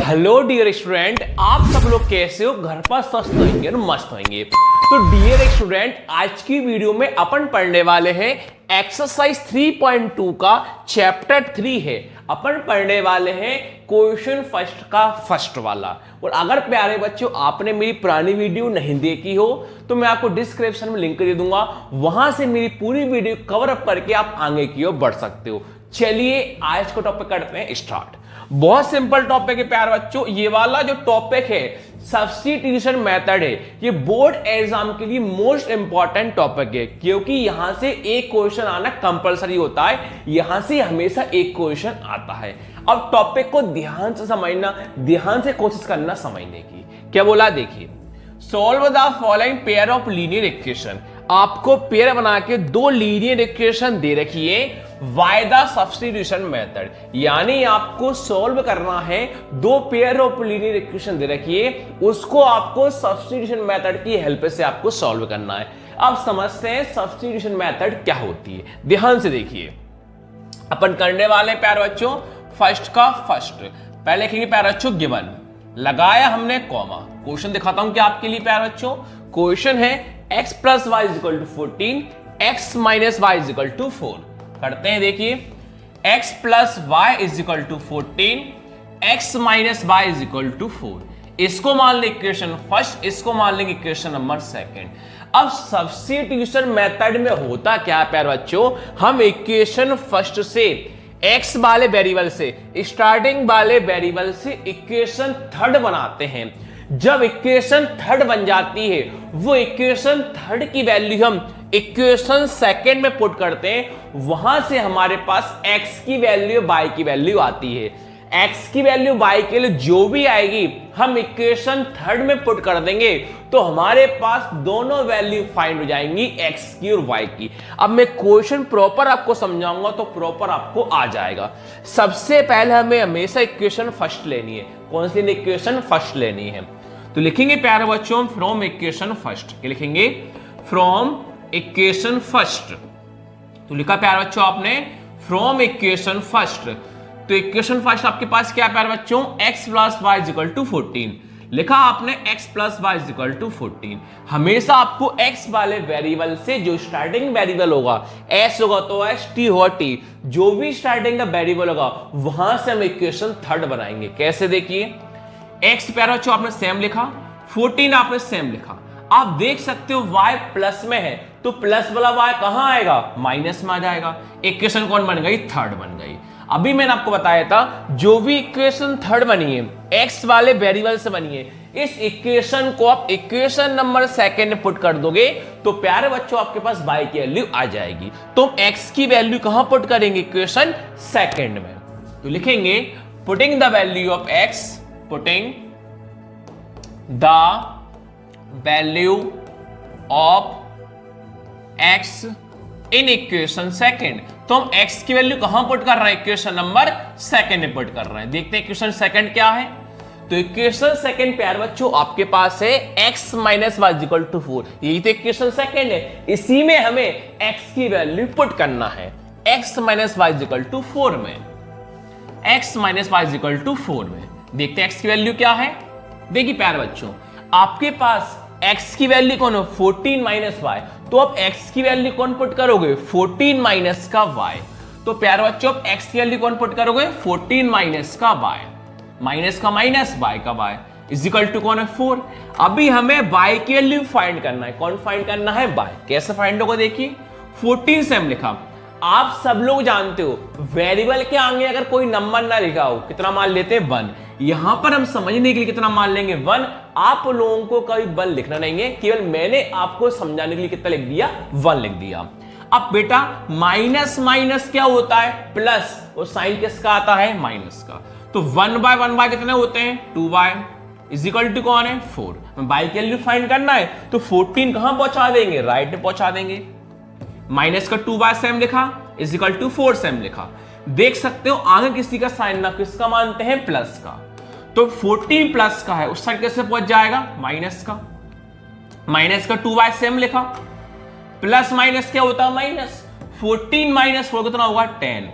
Hello dear student, आप सब लोग कैसे हो? घर पर स्वस्थ होंगे और मस्त होंगे। तो डियर स्टूडेंट, आज की वीडियो में अपन पढ़ने वाले हैं एक्सरसाइज 3.2 का चैप्टर 3 है। अपन पढ़ने वाले हैं क्वेश्चन फर्स्ट का फर्स्ट वाला। और अगर प्यारे बच्चों आपने मेरी पुरानी वीडियो नहीं देखी हो तो मैं आपको डिस्क्रिप्शन में लिंक दे दूंगा, वहां से मेरी पूरी वीडियो कवर अप करके आप आगे की ओर बढ़ सकते हो। चलिए आज को टॉपिक करते हैं स्टार्ट। बहुत सिंपल टॉपिक है प्यारे बच्चों। ये वाला जो टॉपिक है सब्स्टिट्यूशन मेथड है, ये बोर्ड एग्जाम के लिए मोस्ट इंपॉर्टेंट टॉपिक है, क्योंकि यहां से एक क्वेश्चन आना कंपलसरी होता है। यहां से हमेशा एक क्वेश्चन आता है। अब टॉपिक को ध्यान से समझना, ध्यान से कोशिश करना समझने की। क्या बोला देखिए, solve the following pair of linear equation. आपको पेयर बना के दो लीनियर इक्वेशन दे रखी है बाय द सब्स्टिट्यूशन मेथड, यानी आपको सॉल्व करना है दो पेयर ऑफ लीनियर इक्वेशन दे रखी है, उसको आपको सब्स्टिट्यूशन मेथड की हेल्प से आपको सॉल्व करना है। अब समझते हैं सब्स्टिट्यूशन मेथड क्या होती है। ध्यान से देखिए, अपन करने वाले प्यारे बच्चों फर्स्ट का फर्स्ट। पहले लिखेंगे प्यारे बच्चों गिवन, लगाया हमने कॉमा। क्वेश्चन दिखाता हूं क्या आपके लिए प्यारे बच्चों। क्वेश्चन है x plus y is equal to 14, x minus y is equal to 4। करते हैं, देखिए x plus y is equal to 14, x minus y is equal to 4। इसको मान लें इक्वेशन फर्स्ट, इसको मान लेंगे इक्वेशन नंबर सेकंड। अब सब्स्टिट्यूशन मेथड में होता क्या है प्यारे बच्चों, हम इक्वेशन फर्स्ट से x वाले वेरिएबल से, स्टार्टिंग वाले वेरिएबल से इक्वेशन थर्ड बनाते हैं। जब इक्वेशन थर्ड बन जाती है, वो इक्वेशन थर्ड की वैल्यू हम इक्वेशन सेकंड में पुट करते हैं। वहां से हमारे पास x की वैल्यू y की वैल्यू आती है। x की वैल्यू y के लिए जो भी आएगी हम इक्वेशन थर्ड में पुट कर देंगे, तो हमारे पास दोनों वैल्यू फाइंड हो जाएंगी, x की और y की। अब मैं क्वेश्चन प्रॉपर आपको समझाऊंगा तो प्रॉपर आपको आ जाएगा। सबसे पहले हमें हमेशा इक्वेशन फर्स्ट लेनी है। कौन सी इक्वेशन फर्स्ट लेनी है? तो लिखेंगे प्यारे बच्चों फ्रॉम इक्वेशन फर्स्ट। क्या लिखेंगे? From equation first. तो लिखा प्यारे बच्चों आपने फ्रॉम इक्वेशन फर्स्ट। तो इक्वेशन फर्स्ट आपके पास क्या प्यारे बच्चों, x plus y is equal to 14। लिखा आपने x plus y is equal to 14। हमेशा आपको x वाले वेरिएबल से जो स्टार्टिंग वेरिएबल होगा, s होगा तो s, t होगा t, जो भी स्टार्टिंग का वेरिएबल होगा वहां से हम इक्वेशन थर्ड बनाएंगे। कैसे? देखिए x प्यारे बच्चों आपने सेम लिखा, 14 आपने सेम लिखा। आप देख सकते हो y प्लस में है तो प्लस वाला y कहां आएगा, माइनस में आ जाएगा। इक्वेशन कौन बन गई? थर्ड बन गई। अभी मैंने आपको बताया था जो भी इक्वेशन थर्ड बनी है x वाले वेरिएबल से बनी है, इस इक्वेशन को आप इक्वेशन नंबर सेकंड में पुट कर दोगे तो प्यारे बच्चों आपके पास y की वैल्यू आ जाएगी। तो x की वैल्यू कहां पुट करेंगे? इक्वेशन सेकंड में। तो लिखेंगे putting the value of x, putting the value of x in equation second. तो हम x की वैल्यू कहां पुट कर रहे हैं? इक्वेशन नंबर सेकंड में पुट कर रहे हैं। देखते हैं इक्वेशन सेकंड क्या है। तो इक्वेशन सेकंड प्यारे बच्चों आपके पास है x minus y is equal to 4। यही तो इक्वेशन सेकंड है, इसी में हमें x की वैल्यू पुट करना है। x minus y is equal to 4 में, x minus y is equal to 4 में देखते हैं x की वैल्यू क्या है। देखिए प्यारे बच्चों आपके पास x की वैल्यू कौन है? 14 माइनस वाई। तो आप x की वैल्यू कौन पुट करोगे? 14 माइनस का y। तो प्यारे बच्चों आप x की वैल्यू कौन पुट करोगे? 14 माइनस का y, माइनस का माइनस, y का y इज इक्वल टू कौन है? 4। अभी हमें y की वैल्यू फाइंड करना है। कौन फाइंड करना है? y। कैसे फाइंड होगा? देखिए 14 से हम लिखा। आप सब लोग जानते हो वेरिएबल के आगे अगर कोई नंबर ना लिखा हो कितना मान लेते हैं? 1। यहां पर हम समझने के लिए कितना मान लेंगे? 1। आप लोगों को कभी 1 लिखना नहीं है, केवल मैंने आपको समझाने के लिए कितना लिख दिया? 1 लिख दिया। अब बेटा माइनस माइनस क्या होता है? प्लस, और साइन किसका आता है? माइनस का। तो 1/1 कितने होते हैं? 2y इज इक्वल टू कौन है? 4। y की वैल्यू फाइंड करना है तो 14 कहां पहुंचा देंगे? राइट में पहुंचा देंगे। माइनस का 2y सेम लिखा इज इक्वल टू 4 सेम लिखा। देख सकते हो आगे किसी का साइन ना किसका मानते हैं? प्लस का। तो 14 प्लस का है, उस साइड कैसे पहुंच जाएगा? माइनस का। माइनस का 2y सेम लिखा, प्लस माइनस क्या होता है? माइनस। 14 माइनस 4 कितना होगा? 10।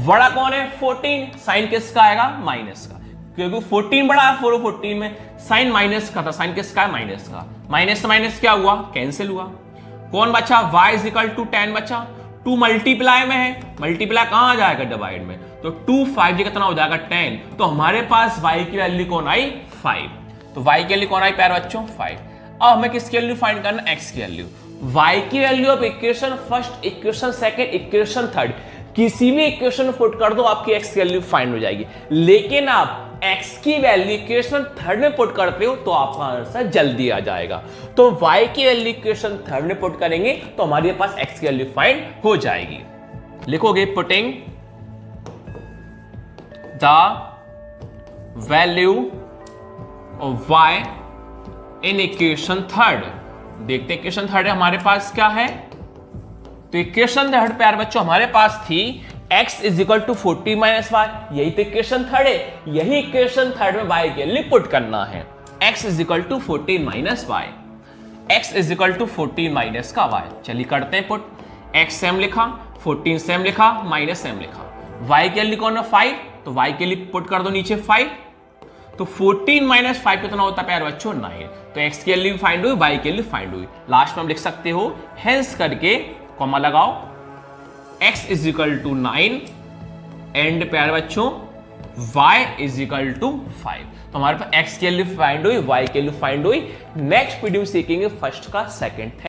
बड़ा कौन है? 14। साइन किसका आएगा? माइनस का। क्योंकि 14 बड़ा है 14 में, साइन माइनस का था, साइन किसका है, माइनस का, माइनस से माइनस क्या हुआ, कैंसिल हुआ। कौन बचा, y इज इक्वल टू 10 बचा। 2 मल्टीप्लाई में है, मल्टीप्लाई कहां आ जाएगा, डिवाइड में, तो 2 5 कितना हो जाएगा 10, तो हमारे पास y की वैल्यू कौन आई, 5। तो y की वैल्यू कौन आई प्यारे बच्चों, 5। अब हमें किसकी वैल्यू फाइंड करना, x की वैल्यू। y की value of equation first, equation second, equation third, किसी भी इक्वेशन पुट कर दो आपकी x की वैल्यू फाइंड हो जाएगी। लेकिन आप x की वैल्यू इक्वेशन थर्ड में पुट करते हो तो आपका आंसर जल्दी आ जाएगा। तो y की वैल्यू इक्वेशन थर्ड में पुट करेंगे तो हमारे पास x की वैल्यू फाइंड हो जाएगी। लिखोगे putting the value of y in equation third. देखते हैं इक्वेशन थर्ड हमारे पास क्या है। तो इक्वेशन थर्ड प्यारे बच्चों हमारे पास थी x is equal to 40 minus y, यही तो इक्वेशन थर्ड है, यही इक्वेशन थर्ड में y के लिए पुट करना है। x is equal to 14 minus y, x is equal to 14 minus का y। चलिए करते हैं पुट, x सेम लिखा, 14 सेम लिखा, माइनस सेम लिखा, y के लिए कौन है 5, तो y के लिए पुट कर दो नीचे 5, तो 14 माइनस 5 कितना होता है प्यारे बच्चों 9। तो x के लिए फाइंड हुई, y के लिए फाइंड हुई। लास्ट में हम लिख सकते हो हेंस करके कॉमा लगाओ, x is equal to 9 and प्यारे बच्चों y इज इक्वल टू 5। तो हमारे पास x के लिए फाइंड हुई, y के लिए फाइंड हुई। नेक्स्ट वीडियो सीखेंगे फर्स्ट का सेकंड।